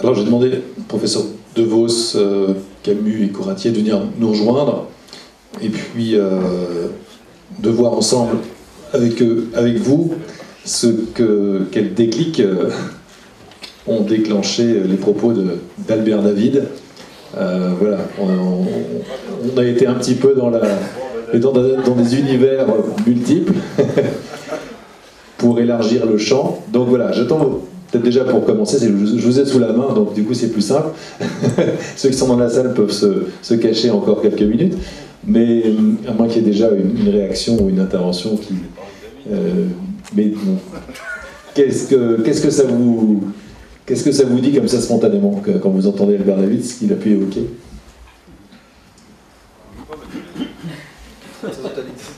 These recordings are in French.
Alors j'ai demandé au professeur De Vos, Camus et Corratier de venir nous rejoindre, et puis de voir ensemble avec vous quel déclic ont déclenché les propos d'Albert David. Voilà, on a été un petit peu dans des univers multiples pour élargir le champ. Donc voilà, j'attends peut-être déjà pour commencer, je vous ai sous la main, donc du coup c'est plus simple. Ceux qui sont dans la salle peuvent se cacher encore quelques minutes, mais à moins qu'il y ait déjà une réaction ou une intervention qui... mais bon, qu'est-ce que ça vous dit comme ça spontanément quand vous entendez Albert David, ce qu'il a pu évoquer?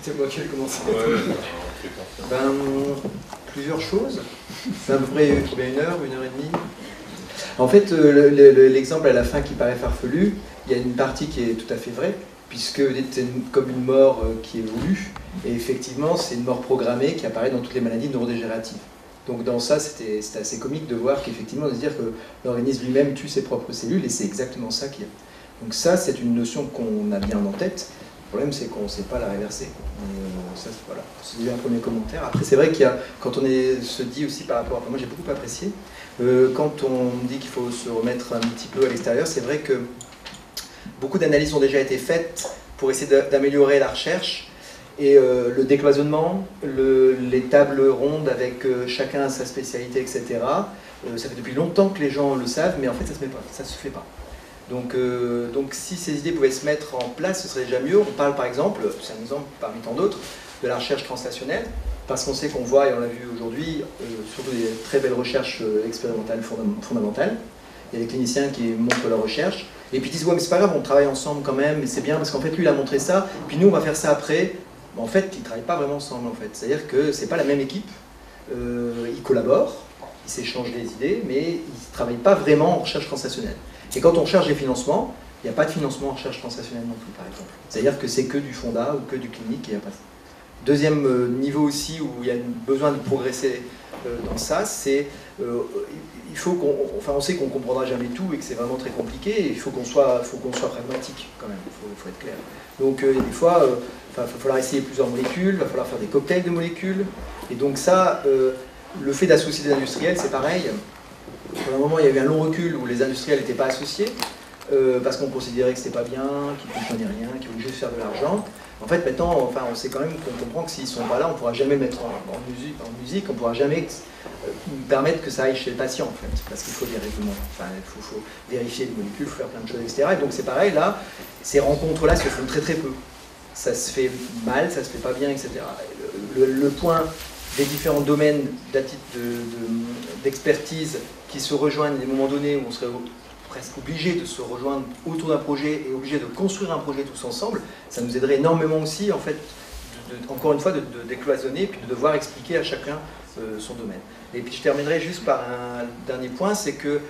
C'est moi qui ai commencé. Plusieurs choses. C'est à peu près une heure et demie. En fait, l'exemple à la fin qui paraît farfelu, il y a une partie qui est tout à fait vraie, puisque c'est comme une mort qui évolue, et effectivement, c'est une mort programmée qui apparaît dans toutes les maladies neurodégénératives. Donc dans ça, c'était assez comique de voir qu'effectivement, de se dire que l'organisme lui-même tue ses propres cellules, et c'est exactement ça qu'il y a. Donc ça, c'est une notion qu'on a bien en tête. Le problème, c'est qu'on ne sait pas la réverser. Ça, voilà. C'est déjà un premier commentaire. Après, c'est vrai qu'il y a, quand on se dit aussi par rapport... moi, j'ai beaucoup apprécié. Quand on dit qu'il faut se remettre un petit peu à l'extérieur, c'est vrai que beaucoup d'analyses ont déjà été faites pour essayer d'améliorer la recherche. Et le décloisonnement, les tables rondes avec chacun sa spécialité, etc. Ça fait depuis longtemps que les gens le savent, mais en fait, ça ne se fait pas. Donc si ces idées pouvaient se mettre en place, ce serait déjà mieux. On parle par exemple, c'est un exemple parmi tant d'autres, de la recherche translationnelle, parce qu'on sait qu'on voit, et on l'a vu aujourd'hui, surtout des très belles recherches expérimentales fondamentales. Il y a des cliniciens qui montrent leur recherche, et puis ils disent « ouais, mais c'est pas grave, on travaille ensemble quand même, et c'est bien, parce qu'en fait, lui, il a montré ça, puis nous, on va faire ça après. » En fait, ils ne travaillent pas vraiment ensemble, en fait. C'est-à-dire que c'est pas la même équipe, ils collaborent, ils s'échangent des idées, mais ils ne travaillent pas vraiment en recherche translationnelle. Et quand on cherche des financements, il n'y a pas de financement en recherche translationnelle non plus, par exemple. C'est-à-dire que c'est que du fonda ou que du clinique, et il n'y a pas ça. Deuxième niveau aussi où il y a besoin de progresser dans ça, c'est il faut on sait qu'on ne comprendra jamais tout et que c'est vraiment très compliqué, et il faut qu'on soit pragmatique quand même, il faut être clair. Donc des fois, il va falloir essayer plusieurs molécules, il va falloir faire des cocktails de molécules, et donc ça, le fait d'associer des industriels, c'est pareil. Pendant un moment, il y a eu un long recul où les industriels n'étaient pas associés, parce qu'on considérait que c'était pas bien, qu'ils ne comprenaient rien, qu'ils voulaient juste faire de l'argent. En fait, maintenant, on sait quand même qu'on comprend que s'ils ne sont pas là, on ne pourra jamais mettre en musique, on ne pourra jamais permettre que ça aille chez le patient, en fait, parce qu'il faut des règlements, il faut vérifier les molécules, il faut faire plein de choses, etc. Et donc c'est pareil, là, ces rencontres-là se font très très peu. Ça se fait mal, ça se fait pas bien, etc. Le point des différents domaines d'expertise qui se rejoignent à des moments donnés où on serait presque obligé de se rejoindre autour d'un projet et obligé de construire un projet tous ensemble, ça nous aiderait énormément aussi, en fait, encore une fois, de décloisonner et puis de devoir expliquer à chacun son domaine. Et puis je terminerai juste par un dernier point, c'est que,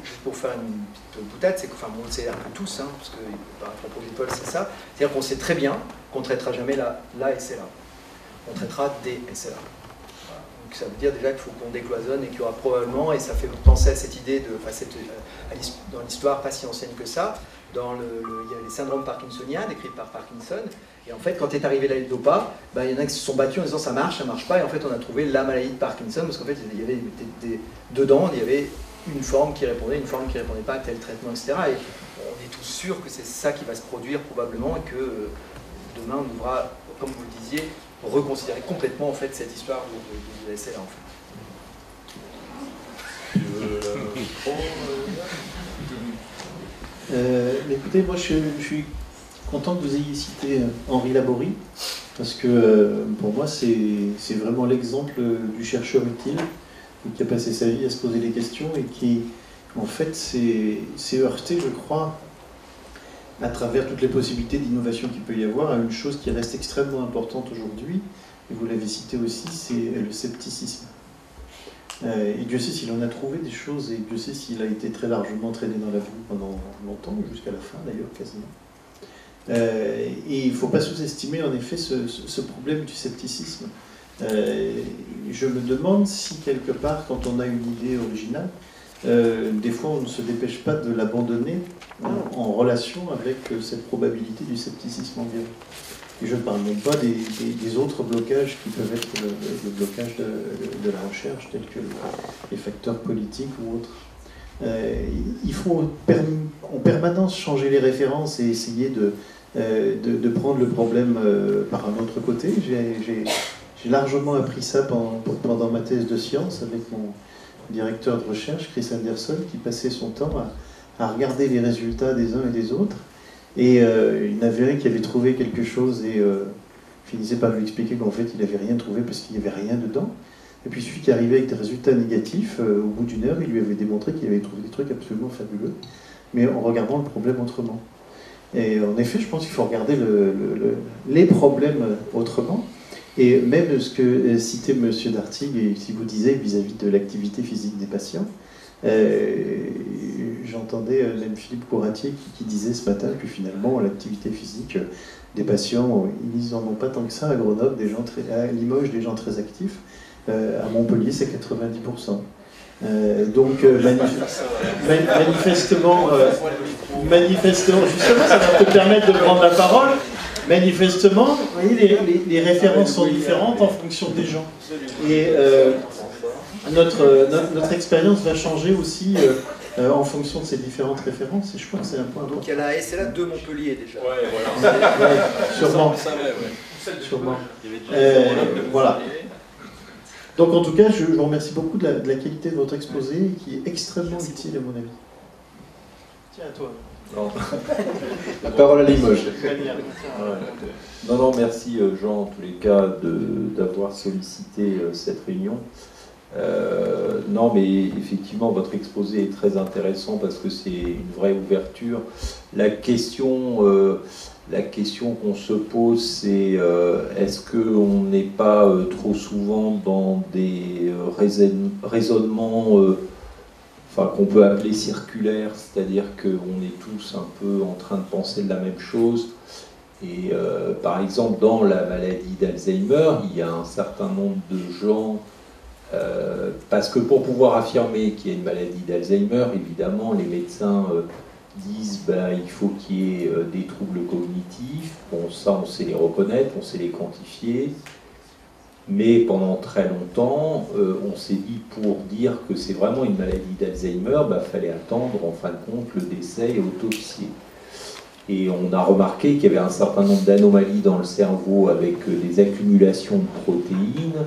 juste pour faire une petite boutade, c'est que, on le sait un peu tous, parce que par rapport au Paul, c'est ça, c'est-à-dire qu'on sait très bien qu'on ne traitera jamais la SLA. On traitera des SLA. Donc ça veut dire déjà qu'il faut qu'on décloisonne et qu'il y aura probablement, et ça fait penser à cette idée dans l'histoire pas si ancienne que ça, il y a les syndromes parkinsoniens décrits par Parkinson, et en fait quand est arrivé la L-Dopa, il y en a qui se sont battus en disant ça marche pas, et en fait on a trouvé la maladie de Parkinson, parce qu'en fait il y avait dedans, il y avait une forme qui répondait pas à tel traitement, etc. Et on est tous sûrs que c'est ça qui va se produire probablement, et que demain on devra, comme vous le disiez, reconsidérer complètement en fait cette histoire de la SLA en fait. Écoutez, moi je suis content que vous ayez cité Henri Laborie, parce que pour moi c'est vraiment l'exemple du chercheur utile qui a passé sa vie à se poser des questions et qui en fait s'est heurté, je crois, à travers toutes les possibilités d'innovation qu'il peut y avoir, à une chose qui reste extrêmement importante aujourd'hui, et vous l'avez cité aussi, c'est le scepticisme. Et Dieu sait s'il en a trouvé des choses, et Dieu sait s'il a été très largement traîné dans la boue pendant longtemps, jusqu'à la fin d'ailleurs, quasiment. Et il ne faut pas sous-estimer en effet ce problème du scepticisme. Je me demande si quelque part, quand on a une idée originale, des fois on ne se dépêche pas de l'abandonner en relation avec cette probabilité du scepticisme ambiant. Et je ne parle même pas des autres blocages qui peuvent être le blocage de la recherche, tels que les facteurs politiques ou autres. Il faut en permanence changer les références et essayer de prendre le problème par un autre côté. J'ai largement appris ça pendant ma thèse de sciences avec mon directeur de recherche, Chris Anderson, qui passait son temps à regarder les résultats des uns et des autres. Et il y en avait un qui avait trouvé quelque chose et finissait par lui expliquer qu'en fait il n'avait rien trouvé parce qu'il n'y avait rien dedans. Et puis celui qui arrivait avec des résultats négatifs, au bout d'une heure, il lui avait démontré qu'il avait trouvé des trucs absolument fabuleux, mais en regardant le problème autrement. Et en effet, je pense qu'il faut regarder les problèmes autrement. Et même ce que citait M. Dartig, et si vous disiez vis-à-vis de l'activité physique des patients, j'entendais même Philippe Couratier qui disait ce matin que finalement l'activité physique des patients, ils n'en ont pas tant que ça à Grenoble, à Limoges, des gens très actifs. À Montpellier, c'est 90%. Donc, manifestement, justement, ça va te permettre de prendre la parole. Manifestement, vous voyez, les références sont différentes en fonction des gens. Et notre expérience va changer aussi en fonction de ces différentes références. Et je crois que c'est un point important. Donc, il y a la SLA de Montpellier déjà. Ouais, voilà. Sûrement. Sûrement. Voilà. Donc en tout cas, je vous remercie beaucoup de la qualité de votre exposé, qui est extrêmement utile à mon avis. Tiens, à toi. Non. La parole à Limoges. Non, merci Jean, en tous les cas, d'avoir sollicité cette réunion. Non, mais effectivement, votre exposé est très intéressant parce que c'est une vraie ouverture. La question qu'on se pose, c'est est-ce qu'on n'est pas trop souvent dans des raisonnements qu'on peut appeler circulaires, c'est-à-dire qu'on est tous un peu en train de penser de la même chose. Et par exemple, dans la maladie d'Alzheimer, il y a un certain nombre de gens, parce que pour pouvoir affirmer qu'il y a une maladie d'Alzheimer, évidemment, les médecins disent il faut qu'il y ait des troubles cognitifs. Bon, ça, on sait les reconnaître, on sait les quantifier. Mais pendant très longtemps, on s'est dit, pour dire que c'est vraiment une maladie d'Alzheimer, fallait attendre, en fin de compte, le décès et autopsier. Et on a remarqué qu'il y avait un certain nombre d'anomalies dans le cerveau avec des accumulations de protéines.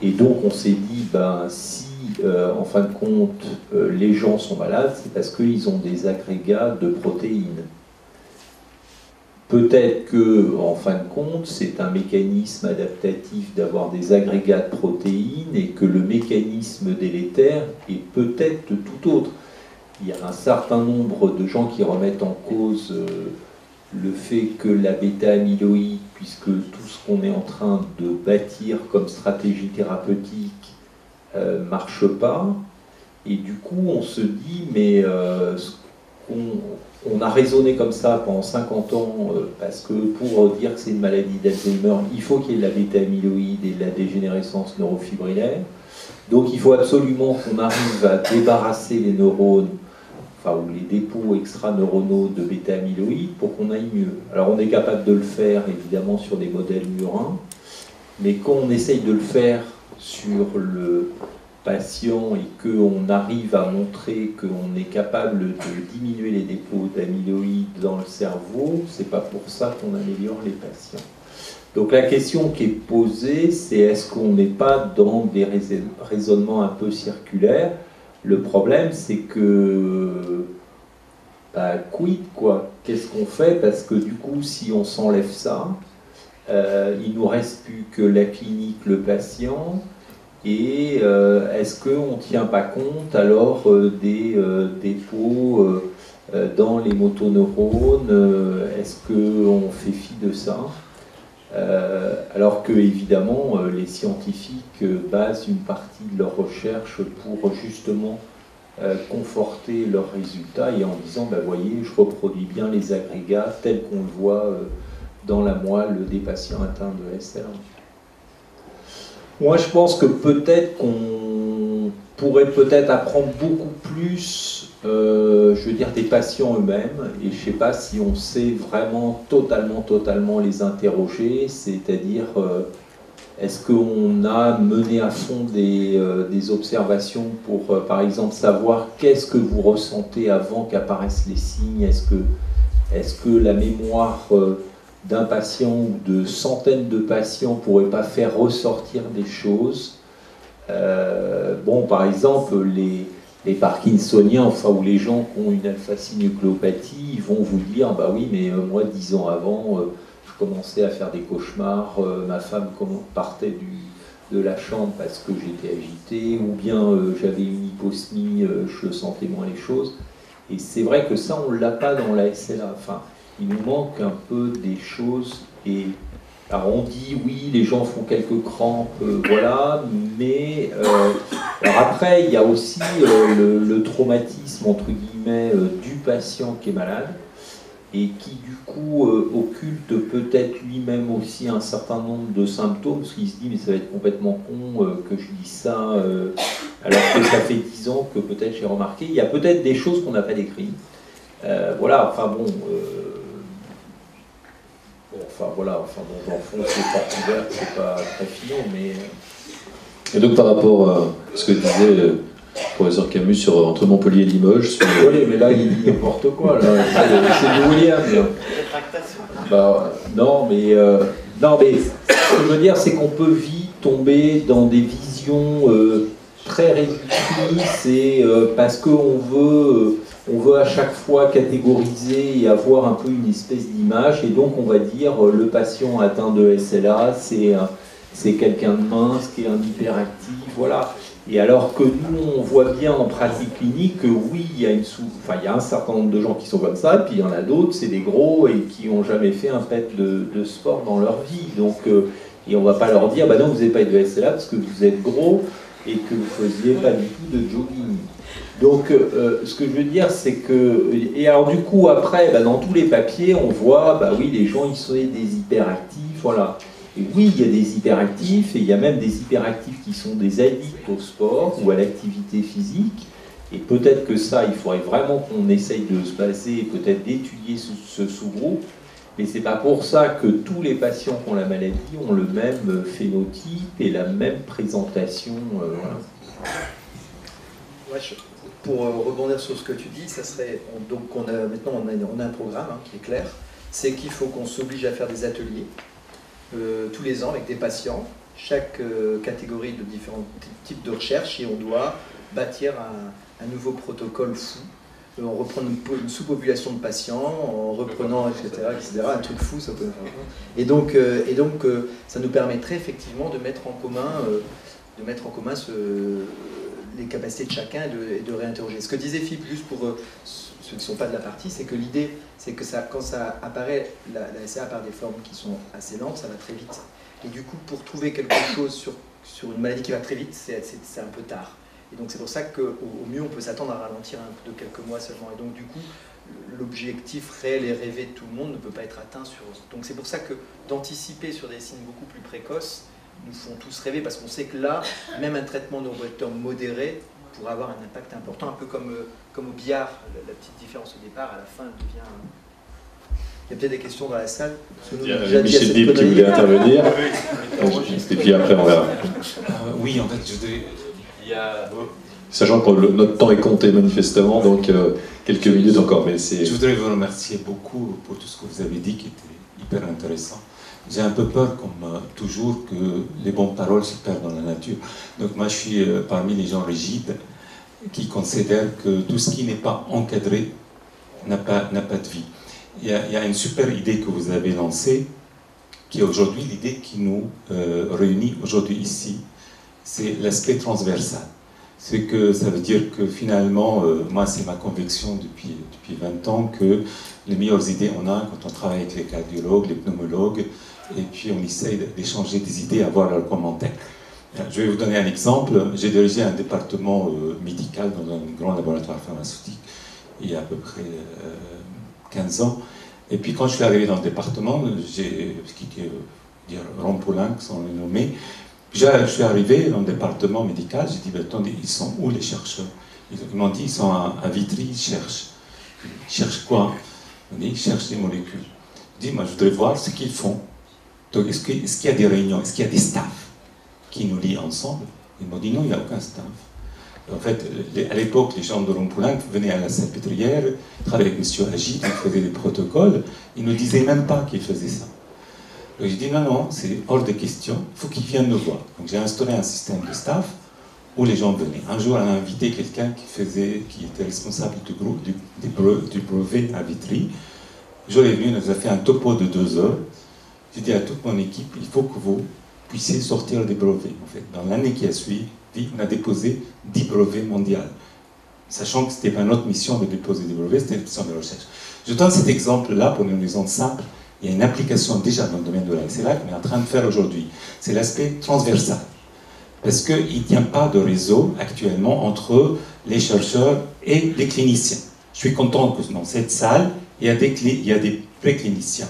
Et donc on s'est dit, si en fin de compte les gens sont malades, c'est parce qu'ils ont des agrégats de protéines. Peut-être que, en fin de compte, c'est un mécanisme adaptatif d'avoir des agrégats de protéines et que le mécanisme délétère est peut-être tout autre. Il y a un certain nombre de gens qui remettent en cause le fait que la bêta-amyloïde, puisque tout ce qu'on est en train de bâtir comme stratégie thérapeutique marche pas, et du coup on se dit, mais on a raisonné comme ça pendant 50 ans, parce que pour dire que c'est une maladie d'Alzheimer, il faut qu'il y ait de la bêta-amyloïde et de la dégénérescence neurofibrillaire, donc il faut absolument qu'on arrive à débarrasser les neurones, ou les dépôts extraneuronaux de bêta-amyloïde pour qu'on aille mieux. Alors on est capable de le faire évidemment sur des modèles murins, mais quand on essaye de le faire sur le patient et qu'on arrive à montrer qu'on est capable de diminuer les dépôts d'amyloïde dans le cerveau, c'est pas pour ça qu'on améliore les patients. Donc la question qui est posée, c'est est-ce qu'on n'est pas dans des raisonnements un peu circulaires? Le problème, c'est que, quid, quoi? Qu'est-ce qu'on fait? Parce que du coup, si on s'enlève ça, il nous reste plus que la clinique, le patient, et est-ce qu'on ne tient pas compte alors des dépôts dans les motoneurones? Est-ce qu'on fait fi de ça? Alors que, évidemment, les scientifiques basent une partie de leur recherche pour justement conforter leurs résultats et en disant, voyez, je reproduis bien les agrégats tels qu'on le voit dans la moelle des patients atteints de SLA. Moi, je pense que peut-être qu'on pourrait peut-être apprendre beaucoup plus, je veux dire, des patients eux-mêmes, et je ne sais pas si on sait vraiment totalement les interroger, c'est-à-dire est-ce qu'on a mené à fond des observations pour, par exemple, savoir qu'est-ce que vous ressentez avant qu'apparaissent les signes, est-ce que la mémoire d'un patient ou de centaines de patients ne pourrait pas faire ressortir des choses. Bon, par exemple, les Parkinsoniens, enfin, ou les gens qui ont une alpha-synucléopathie, ils vont vous dire, bah oui, mais moi, 10 ans avant, je commençais à faire des cauchemars, ma femme partait de la chambre parce que j'étais agité, ou bien j'avais une hyposmie, je sentais moins les choses. Et c'est vrai que ça, on ne l'a pas dans la SLA. Enfin, il nous manque un peu des choses. Et alors on dit oui, les gens font quelques crampes, voilà, mais alors après, il y a aussi le traumatisme, entre guillemets, du patient qui est malade et qui, du coup, occulte peut-être lui-même aussi un certain nombre de symptômes, parce qu'il se dit, mais ça va être complètement con que je dise ça, alors que ça fait 10 ans que peut-être j'ai remarqué. Il y a peut-être des choses qu'on n'a pas décrites. Voilà, enfin bon... dans le fond, c'est pas ouvert, c'est pas très filon, mais... Et donc par rapport à ce que disait le professeur Camus sur, entre Montpellier et Limoges... Oui, mais là, il dit n'importe quoi, là. C'est du William. Bah, non, mais ce que je veux dire, c'est qu'on peut vite tomber dans des visions très réductrices, et parce qu'on veut... on veut à chaque fois catégoriser et avoir un peu une espèce d'image, et donc on va dire le patient atteint de SLA, c'est quelqu'un de mince, qui est un hyperactif, voilà. Et alors que nous, on voit bien en pratique clinique que oui, il y a un certain nombre de gens qui sont comme ça, et puis il y en a d'autres, c'est des gros et qui n'ont jamais fait un pet de sport dans leur vie. Donc, et on ne va pas leur dire, bah non, vous n'avez pas eu de SLA parce que vous êtes gros et que vous ne faisiez pas du tout de jogging. Donc, ce que je veux dire, c'est que... Et alors, du coup, après, dans tous les papiers, on voit, bah oui, les gens, ils sont des hyperactifs, voilà. Et oui, il y a des hyperactifs, et il y a même des hyperactifs qui sont des addicts au sport ou à l'activité physique. Et peut-être que ça, il faudrait vraiment qu'on essaye de se baser et peut-être d'étudier ce sous-groupe. Mais c'est pas pour ça que tous les patients qui ont la maladie ont le même phénotype et la même présentation. Voilà. Ouais, pour rebondir sur ce que tu dis, ça serait maintenant on a un programme qui est clair, c'est qu'il faut qu'on s'oblige à faire des ateliers tous les ans avec des patients, chaque catégorie de différents types de recherche, et on doit bâtir un nouveau protocole fou. On reprend une sous-population de patients en reprenant, etc., un truc fou, ça peut faire. Et donc, ça nous permettrait effectivement de mettre en commun, les capacités de chacun et de réinterroger. Ce que disait Philippe, juste pour ceux qui ne sont pas de la partie, c'est que l'idée, c'est que quand ça apparaît, la SLA par des formes qui sont assez lentes, ça va très vite. Et du coup, pour trouver quelque chose sur une maladie qui va très vite, c'est un peu tard. Et donc c'est pour ça qu'au mieux, on peut s'attendre à ralentir de quelques mois seulement. Et donc du coup, l'objectif réel et rêvé de tout le monde ne peut pas être atteint sur... Donc c'est pour ça que d'anticiper sur des signes beaucoup plus précoces nous font tous rêver, parce qu'on sait que là, même un traitement neurovecteur modéré pourrait avoir un impact important, un peu comme au billard, la petite différence au départ, à la fin, elle devient... Il y a peut-être des questions dans la salle. Il y a Michel Dib qui voulait intervenir. Et puis après, on verra. Oui, en fait, je voudrais... Sachant que notre temps est compté manifestement, donc quelques minutes encore. Mais je voudrais vous remercier beaucoup pour tout ce que vous avez dit, qui était hyper intéressant. J'ai un peu peur, comme toujours, que les bonnes paroles se perdent dans la nature. Donc moi, je suis parmi les gens rigides qui considèrent que tout ce qui n'est pas encadré n'a pas de vie. Il y a une super idée que vous avez lancée, qui est aujourd'hui l'idée qui nous réunit aujourd'hui ici. C'est l'aspect transversal. C'est que ça veut dire que finalement, moi c'est ma conviction depuis 20 ans, que les meilleures idées on a quand on travaille avec les cardiologues, les pneumologues, et puis on essaye d'échanger des idées, avoir leurs commentaires. Je vais vous donner un exemple. J'ai dirigé un département médical dans un grand laboratoire pharmaceutique il y a à peu près 15 ans. Et puis quand je suis arrivé dans le département, qui était Rampolinx, on le nommait, Je suis arrivé dans le département médical, j'ai dit, ben, attendez, ils sont où les chercheurs? Ils m'ont dit, ils sont à Vitry, ils cherchent. Ils cherchent quoi? On dit, ils cherchent des molécules. Je dis, moi, je voudrais voir ce qu'ils font. Donc, est-ce qu'il y a des réunions? Est-ce qu'il y a des staffs qui nous lient ensemble? Ils m'ont dit, non, il n'y a aucun staff. En fait, à l'époque, les gens de Rompoulin venaient à la Salpêtrière, travaillaient avec M. Agit, ils faisaient des protocoles. Ils ne disaient même pas qu'ils faisaient ça. Donc j'ai dit non, non, c'est hors de question, il faut qu'ils viennent nous voir. Donc j'ai instauré un système de staff où les gens venaient. Un jour, on a invité quelqu'un qui était responsable du groupe, du brevet à Vitry. Le jour est venu, il nous a fait un topo de 2 heures. J'ai dit à toute mon équipe, il faut que vous puissiez sortir des brevets. En fait, dans l'année qui a suivi, on a déposé 10 brevets mondiaux. Sachant que ce n'était pas notre mission de déposer des brevets, c'était une mission de recherche. Je donne cet exemple-là pour une raison simple. Il y a une application déjà dans le domaine de la SLA qu'on est en train de faire aujourd'hui. C'est l'aspect transversal. Parce qu'il n'y a pas de réseau actuellement entre les chercheurs et les cliniciens. Je suis content que dans cette salle, il y a des précliniciens.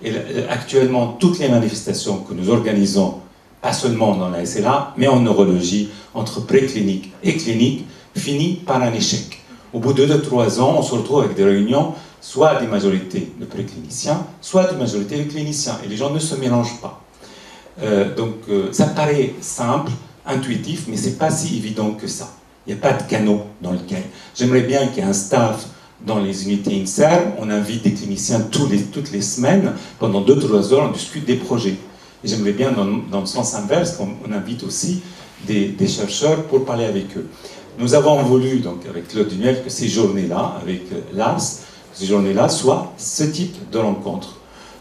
Et actuellement, toutes les manifestations que nous organisons, pas seulement dans la SLA, mais en neurologie, entre préclinique et clinique, finissent par un échec. Au bout de 2-3 ans, on se retrouve avec des réunions soit des majorités de précliniciens, soit des majorités de cliniciens. Et les gens ne se mélangent pas. Ça paraît simple, intuitif, mais ce n'est pas si évident que ça. Il n'y a pas de canot dans lequel. J'aimerais bien qu'il y ait un staff dans les unités INSERM. On invite des cliniciens toutes les semaines. Pendant 2-3 heures, on discute des projets. Et j'aimerais bien, dans le sens inverse, qu'on invite aussi des chercheurs pour parler avec eux. Nous avons voulu, donc, avec Claude Dunuel, que ces journées-là, avec Lars, ces journées-là soient ce type de rencontre.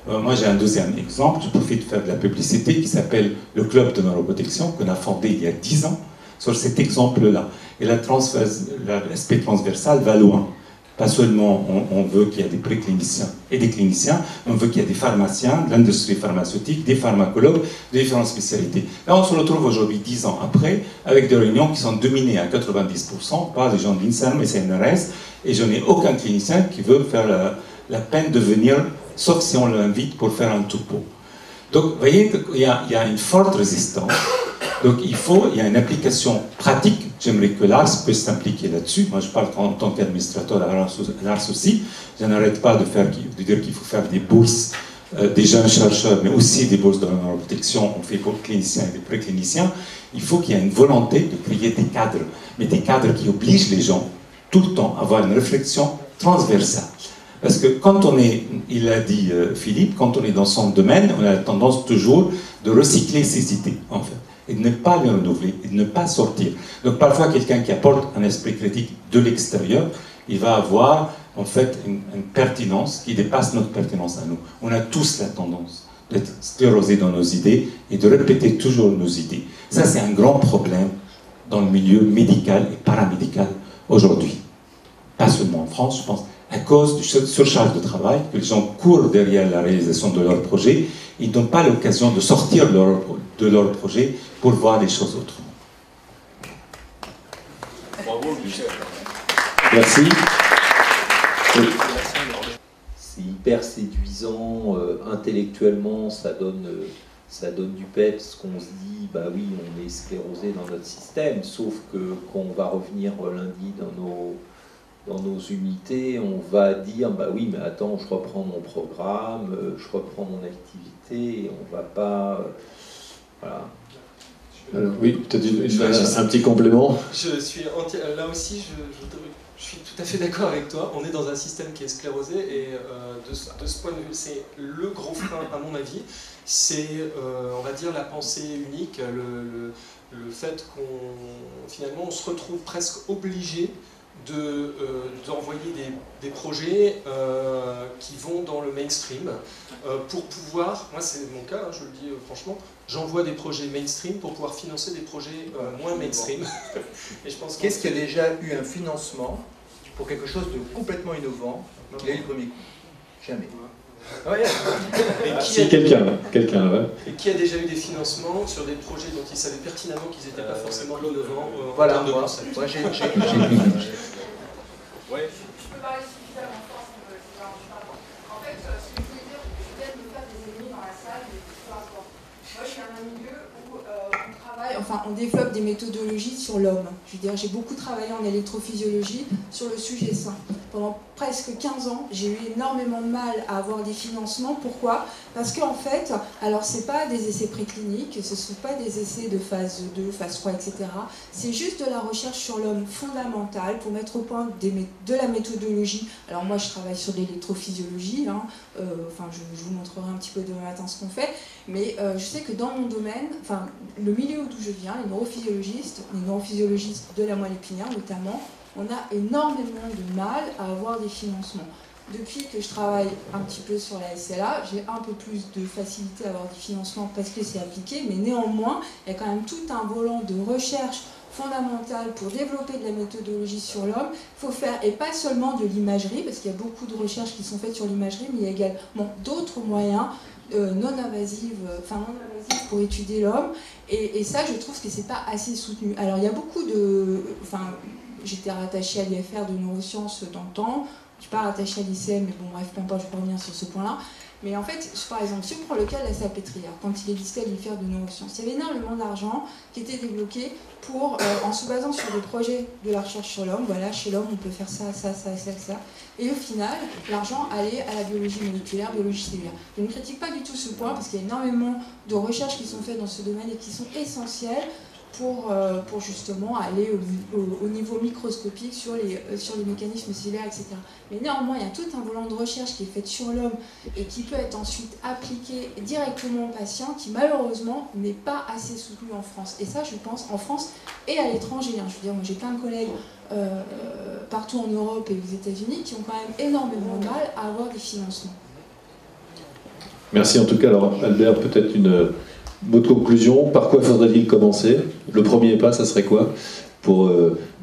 Moi, j'ai un deuxième exemple, je profite de faire de la publicité, qui s'appelle le Club de neuroprotection, qu'on a fondé il y a 10 ans, sur cet exemple-là. Et l'aspect transversal va loin. Pas seulement on veut qu'il y ait des précliniciens et des cliniciens, on veut qu'il y ait des pharmaciens, de l'industrie pharmaceutique, des pharmacologues, de différentes spécialités. Là, on se retrouve aujourd'hui, 10 ans après, avec des réunions qui sont dominées à 90% par des gens de l'INSERM et CNRS, et je n'ai aucun clinicien qui veut faire la peine de venir, sauf si on l'invite pour faire un topo. Donc, vous voyez qu'il y a une forte résistance. Donc il y a une application pratique. J'aimerais que Lars puisse s'impliquer là-dessus. Moi, je parle en tant qu'administrateur à Lars aussi. Je n'arrête pas de dire qu'il faut faire des bourses des jeunes chercheurs, mais aussi des bourses de la neuroprotection. On fait pour les cliniciens et des précliniciens. Il faut qu'il y ait une volonté de créer des cadres, mais des cadres qui obligent les gens tout le temps à avoir une réflexion transversale. Parce que quand on est, il a dit Philippe, quand on est dans son domaine, on a tendance toujours de recycler ses idées, en fait, et de ne pas les renouveler, et de ne pas sortir. Donc parfois, quelqu'un qui apporte un esprit critique de l'extérieur, il va avoir en fait une pertinence qui dépasse notre pertinence à nous. On a tous la tendance d'être sclérosés dans nos idées et de répéter toujours nos idées. Ça, c'est un grand problème dans le milieu médical et paramédical aujourd'hui. Pas seulement en France, je pense, à cause du surcharge de travail, que les gens courent derrière la réalisation de leurs projets, ils n'ont pas l'occasion de sortir de leur projet pour voir les choses autrement. Bravo, Michel. Merci. C'est hyper séduisant, intellectuellement, ça donne du peps, qu'on se dit, bah oui, on est sclérosé dans notre système, sauf que quand on va revenir lundi dans nos unités, on va dire, bah oui, mais attends, je reprends mon programme, je reprends mon activité, et on va pas... voilà. Alors, oui, peut-être un petit complément. Je suis là aussi, je suis tout à fait d'accord avec toi. On est dans un système qui est sclérosé et de ce point de vue, c'est le gros frein, à mon avis. C'est, on va dire, la pensée unique, le fait qu'on finalement on se retrouve presque obligé d'envoyer des projets qui vont dans le mainstream pour pouvoir, moi c'est mon cas, hein, je le dis franchement, j'envoie des projets mainstream pour pouvoir financer des projets moins mainstream. Et je pense qu'est-ce qui a déjà eu un financement pour quelque chose de complètement innovant qui a eu le premier coup? Jamais. Ouais. Si quelqu'un là. Et qui a déjà eu des financements sur des projets dont ils savaient pertinemment qu'ils n'étaient pas forcément innovants voilà, en termes de concept. Moi, j'ai... Ouais. Je peux parler suffisamment fort, ça me dérange pas. En fait, ce que je voulais dire, je viens de me faire des ennemis dans la salle, mais peu importe. Moi, je suis dans un milieu où on travaille enfin, on développe des méthodologies sur l'homme. Je veux dire, j'ai beaucoup travaillé en électrophysiologie sur le sujet sein. Pendant presque 15 ans, j'ai eu énormément de mal à avoir des financements. Pourquoi? Parce qu'en fait, alors c'est pas des essais précliniques, ce ne sont pas des essais de phase 2, phase 3, etc. C'est juste de la recherche sur l'homme fondamentale pour mettre au point de la méthodologie. Alors moi, je travaille sur l'électrophysiologie, hein. Enfin, je vous montrerai un petit peu demain matin ce qu'on fait, mais je sais que dans mon domaine, enfin, le milieu d'où je viens, les neurophysiologistes de la moelle épinière notamment, on a énormément de mal à avoir des financements. Depuis que je travaille un petit peu sur la SLA, j'ai un peu plus de facilité à avoir des financements parce que c'est appliqué, mais néanmoins, il y a quand même tout un volant de recherche fondamentale pour développer de la méthodologie sur l'homme. Il faut faire, et pas seulement de l'imagerie, parce qu'il y a beaucoup de recherches qui sont faites sur l'imagerie, mais il y a également d'autres moyens non invasives pour étudier l'homme. Et ça, je trouve que c'est pas assez soutenu. Alors, il y a beaucoup de... Enfin, j'étais rattachée à l'IFR de neurosciences dans le temps. Je ne suis pas rattachée à l'ICM, mais bon, bref, peu importe, je vais pas revenir sur ce point-là. Mais en fait, par exemple, si on prend le cas de la salpêtrière, quand il existait à l'IFR de neurosciences, il y avait énormément d'argent qui était débloqué pour, en se basant sur des projets de la recherche sur l'homme. Voilà, chez l'homme, on peut faire ça, ça, ça, ça, ça. Et au final, l'argent allait à la biologie moléculaire, biologie cellulaire. Je ne critique pas du tout ce point, parce qu'il y a énormément de recherches qui sont faites dans ce domaine et qui sont essentielles pour justement aller au niveau microscopique sur les mécanismes cellulaires, etc. Mais néanmoins, il y a tout un volant de recherche qui est fait sur l'homme et qui peut être ensuite appliqué directement aux patients, qui malheureusement n'est pas assez soutenu en France. Et ça, je pense, en France et à l'étranger. Hein. Je veux dire, moi j'ai plein de collègues partout en Europe et aux États-Unis qui ont quand même énormément de mal à avoir des financements. Merci en tout cas. Alors Albert, peut-être une mot de conclusion, par quoi faudrait-il commencer? Le premier pas, ça serait quoi pour,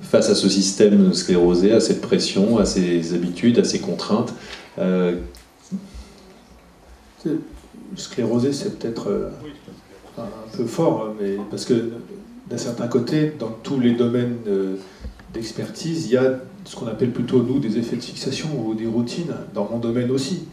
face à ce système sclérosé, à cette pression, à ces habitudes, à ces contraintes Sclérosé, c'est peut-être un peu fort, mais parce que d'un certain côté, dans tous les domaines d'expertise, il y a ce qu'on appelle plutôt, nous, des effets de fixation ou des routines, dans mon domaine aussi.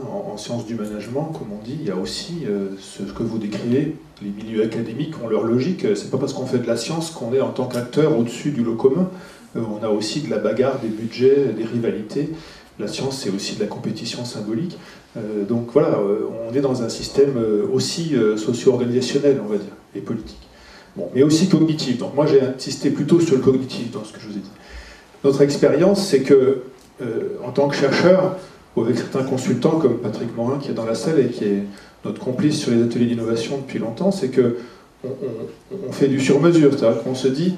En sciences du management, comme on dit, il y a aussi ce que vous décrivez, les milieux académiques ont leur logique. C'est pas parce qu'on fait de la science qu'on est en tant qu'acteur au-dessus du lot commun. On a aussi de la bagarre, des budgets, des rivalités. La science, c'est aussi de la compétition symbolique. Donc voilà, on est dans un système aussi socio-organisationnel, on va dire, et politique. Bon, mais aussi cognitif. Donc moi, j'ai insisté plutôt sur le cognitif dans ce que je vous ai dit. Notre expérience, c'est que, en tant que chercheur, avec certains consultants comme Patrick Morin qui est dans la salle et qui est notre complice sur les ateliers d'innovation depuis longtemps, c'est que on fait du sur-mesure, c'est-à-dire qu'on se dit,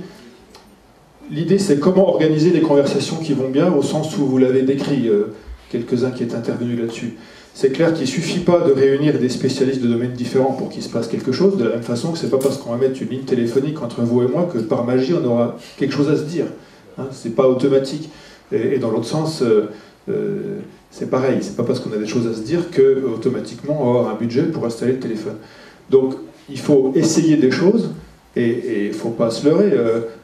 l'idée c'est comment organiser des conversations qui vont bien au sens où vous l'avez décrit, quelques-uns qui est intervenus là-dessus. C'est clair qu'il ne suffit pas de réunir des spécialistes de domaines différents pour qu'il se passe quelque chose, de la même façon que c'est pas parce qu'on va mettre une ligne téléphonique entre vous et moi que par magie on aura quelque chose à se dire. Hein, c'est pas automatique. Et dans l'autre sens, c'est pareil, c'est pas parce qu'on a des choses à se dire que automatiquement on va avoir un budget pour installer le téléphone. Donc il faut essayer des choses et il ne faut pas se leurrer.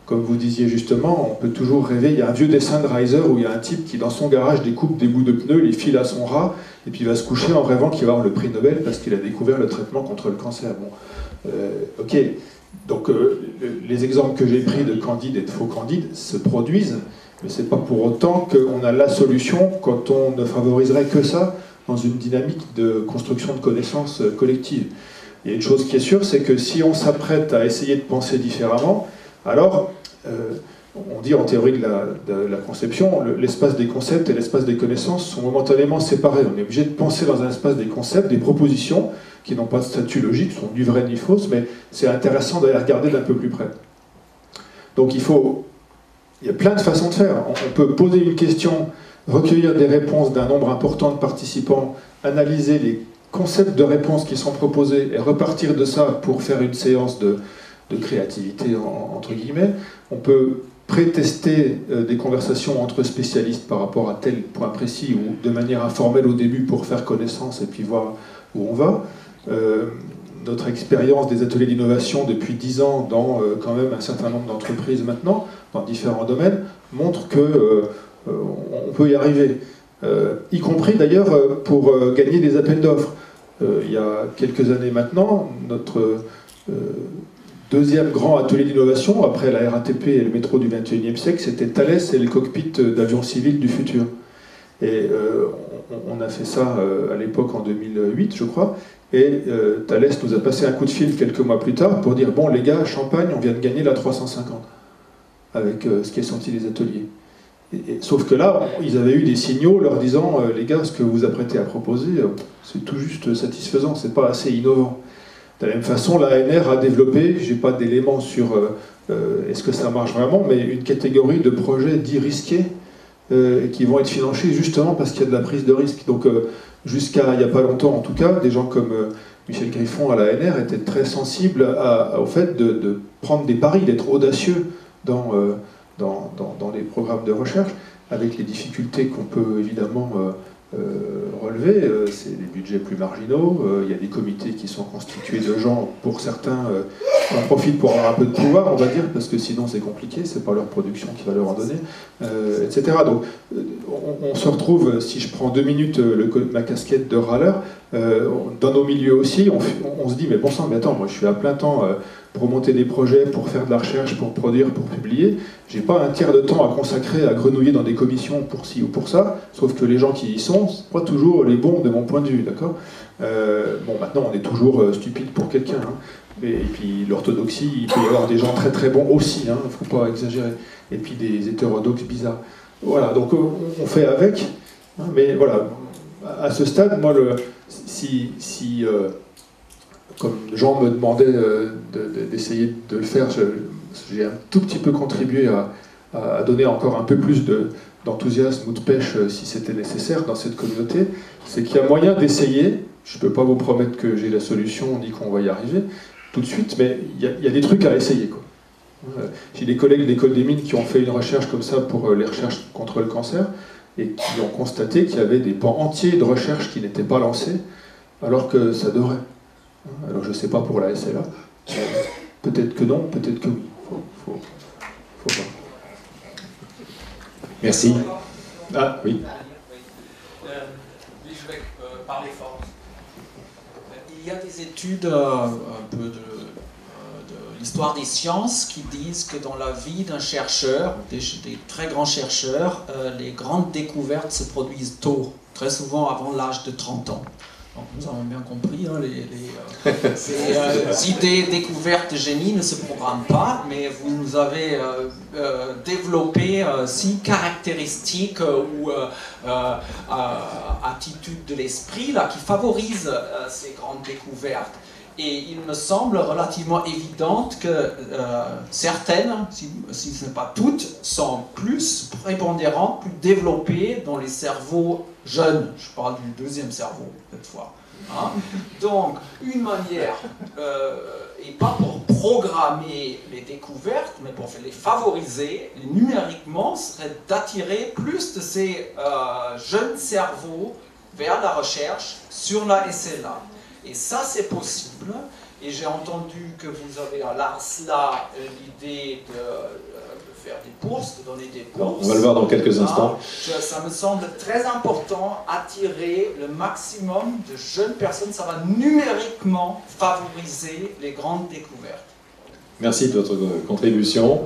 Comme vous disiez justement, on peut toujours rêver. Il y a un vieux dessin de Reiser où il y a un type qui dans son garage découpe des bouts de pneus, les file à son rat et puis il va se coucher en rêvant qu'il va avoir le prix Nobel parce qu'il a découvert le traitement contre le cancer. Bon, ok. Donc les exemples que j'ai pris de candides et de faux candides se produisent. Mais ce n'est pas pour autant qu'on a la solution quand on ne favoriserait que ça dans une dynamique de construction de connaissances collectives. Il y a une chose qui est sûre, c'est que si on s'apprête à essayer de penser différemment, alors, on dit en théorie de la conception, l'espace des concepts et l'espace des connaissances sont momentanément séparés. On est obligé de penser dans un espace des concepts, des propositions qui n'ont pas de statut logique, sont ni vraies ni fausses, mais c'est intéressant d'aller regarder d'un peu plus près. Donc il y a plein de façons de faire. On peut poser une question, recueillir des réponses d'un nombre important de participants, analyser les concepts de réponses qui sont proposés et repartir de ça pour faire une séance de créativité, entre guillemets. On peut pré-tester des conversations entre spécialistes par rapport à tel point précis ou de manière informelle au début pour faire connaissance et puis voir où on va. Notre expérience des ateliers d'innovation depuis 10 ans dans quand même un certain nombre d'entreprises maintenant, dans différents domaines, montre qu'on peut y arriver. Y compris d'ailleurs pour gagner des appels d'offres. Il y a quelques années maintenant, notre deuxième grand atelier d'innovation, après la RATP et le métro du XXIe siècle, c'était Thales et le cockpit d'avions civils du futur. Et on a fait ça à l'époque en 2008, je crois, et Thales nous a passé un coup de fil quelques mois plus tard pour dire « Bon, les gars, Champagne, on vient de gagner la 350 » avec ce qui est sorti des ateliers. Sauf que là, ils avaient eu des signaux leur disant les gars, ce que vous apprêtez à proposer, c'est tout juste satisfaisant, c'est pas assez innovant. De la même façon, l'ANR a développé, j'ai pas d'éléments sur est-ce que ça marche vraiment, mais une catégorie de projets dits risqués qui vont être financés justement parce qu'il y a de la prise de risque. Donc jusqu'à il n'y a pas longtemps en tout cas, des gens comme Michel Griffon à l'ANR étaient très sensibles au fait de prendre des paris, d'être audacieux dans les programmes de recherche, avec les difficultés qu'on peut évidemment relever. C'est des budgets plus marginaux, il y a des comités qui sont constitués de gens, pour certains, en profitent pour avoir un peu de pouvoir, on va dire, parce que sinon c'est compliqué, c'est pas leur production qui va leur en donner, etc. Donc on se retrouve, si je prends 2 minutes ma casquette de râleur, dans nos milieux aussi, on se dit, mais bon sang, mais attends, moi je suis à plein temps pour monter des projets, pour faire de la recherche, pour produire, pour publier. J'ai pas un tiers de temps à consacrer à grenouiller dans des commissions pour ci ou pour ça, sauf que les gens qui y sont, c'est pas toujours les bons de mon point de vue, d'accord. Bon, maintenant on est toujours stupide pour quelqu'un, hein. Et puis l'orthodoxie, il peut y avoir des gens très très bons aussi, hein, faut pas exagérer. Et puis des hétérodoxes bizarres. Voilà, donc on fait avec, hein, mais voilà, à ce stade, moi, comme Jean me demandait d'essayer de le faire, j'ai un tout petit peu contribué à donner encore un peu plus d'enthousiasme ou de pêche si c'était nécessaire dans cette communauté. C'est qu'il y a moyen d'essayer. Je ne peux pas vous promettre que j'ai la solution ni qu'on va y arriver tout de suite, mais il y a des trucs à essayer, quoi. J'ai des collègues de l'école des mines qui ont fait une recherche comme ça pour les recherches contre le cancer et qui ont constaté qu'il y avait des pans entiers de recherche qui n'étaient pas lancés alors que ça devrait. Alors je ne sais pas pour la SLA, peut-être que non, peut-être que oui. Faut voir. Merci. Ah oui. Je vais parler fort. Il y a des études un peu de l'histoire des sciences qui disent que dans la vie d'un chercheur, des très grands chercheurs, les grandes découvertes se produisent tôt, très souvent avant l'âge de 30 ans. Donc nous avons bien compris, hein, ces idées découvertes de génie ne se programment pas, mais vous avez développé 6 caractéristiques ou attitudes de l'esprit là, qui favorisent ces grandes découvertes. Et il me semble relativement évident que certaines, si ce n'est pas toutes, sont plus prépondérantes, plus développées dans les cerveaux jeunes. Je parle du deuxième cerveau, cette fois. Hein? Donc, une manière, et pas pour programmer les découvertes, mais pour les favoriser, numériquement, serait d'attirer plus de ces jeunes cerveaux vers la recherche sur la SLA. Et ça, c'est possible. Et j'ai entendu que vous avez à l'ARSLA l'idée de faire des bourses, de donner des bourses. On va le voir dans quelques instants. Ça me semble très important, attirer le maximum de jeunes personnes. Ça va numériquement favoriser les grandes découvertes. Merci de votre contribution.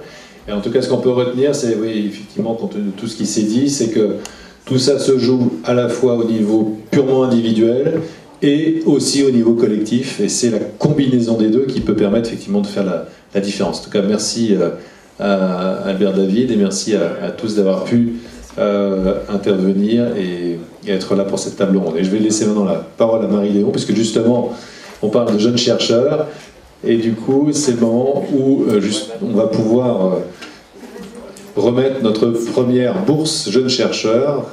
Et en tout cas, ce qu'on peut retenir, c'est, oui, effectivement, compte tenu de tout ce qui s'est dit, c'est que tout ça se joue à la fois au niveau purement individuel et aussi au niveau collectif, et c'est la combinaison des deux qui peut permettre effectivement de faire la différence. En tout cas, merci à Albert David, et merci à tous d'avoir pu intervenir et être là pour cette table ronde. Et je vais laisser maintenant la parole à Marie-Léon, puisque justement, on parle de jeunes chercheurs, et du coup, c'est le moment où on va pouvoir remettre notre première bourse jeunes chercheurs.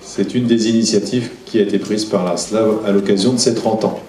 C'est une des initiatives qui a été prise par l'ARSLA à l'occasion de ses 30 ans.